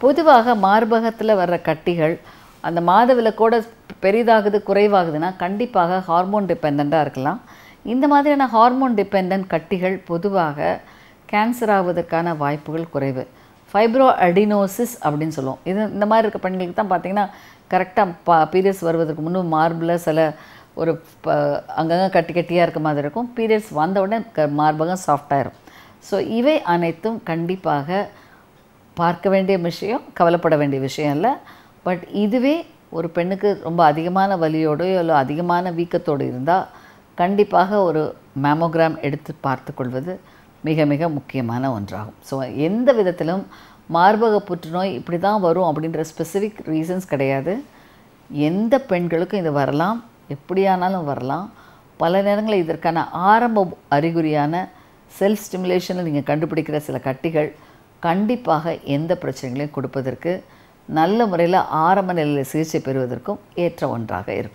பொதுவாக மார்பகத்தில் வர்ற கட்டிகள் அந்த மாதவிலக்கோட பெரிதாகுது குறைவாகுதுன்னா கண்டிப்பாக ஹார்மோன் டிபெண்ட்டாக இருக்கலாம். இந்த மாதிரியான ஹார்மோன் டிபெண்ட் கட்டிகள் பொதுவாக கேன்சர் ஆவதற்கான வாய்ப்புகள் குறைவு. ஃபைப்ரோ அடினோசிஸ் அப்படின்னு சொல்லுவோம். இது இந்த மாதிரி இருக்க பெண்களுக்கு தான் பார்த்திங்கன்னா கரெக்டாக பீரியட்ஸ் வருவதற்கு முன்னும் மார்பில் சில ஒரு அங்கங்கே கட்டி கட்டியாக இருக்க மாதிரி இருக்கும். பீரியட்ஸ் வந்த உடனே மார்பகம் சாஃப்டாகிடும். ஸோ இவை அனைத்தும் கண்டிப்பாக பார்க்க வேண்டிய விஷயம், கவலைப்பட வேண்டிய விஷயம் இல்லை. பட் இதுவே ஒரு பெண்ணுக்கு ரொம்ப அதிகமான வலியோடையோ இல்லை அதிகமான வீக்கத்தோடு இருந்தால் கண்டிப்பாக ஒரு மேமோகிராம் எடுத்து பார்த்து கொள்வது மிக மிக முக்கியமான ஒன்றாகும். ஸோ எந்த விதத்திலும் மார்பக புற்றுநோய் இப்படி தான் வரும் அப்படின்ற ஸ்பெசிஃபிக் ரீசன்ஸ் கிடையாது. எந்த பெண்களுக்கும் இது வரலாம், எப்படியானாலும் வரலாம். பல நேரங்களில் இதற்கான ஆரம்ப அறிகுறியான செல்ஃப் ஸ்டிமுலேஷனில் நீங்கள் கண்டுபிடிக்கிற சில கட்டிகள் கண்டிப்பாக எந்த பிரச்சனைகளையும் கொடுப்பதற்கு நல்ல முறையில் ஆரம்ப நிலையில் சிகிச்சை பெறுவதற்கும் ஏற்ற ஒன்றாக இருக்கும்.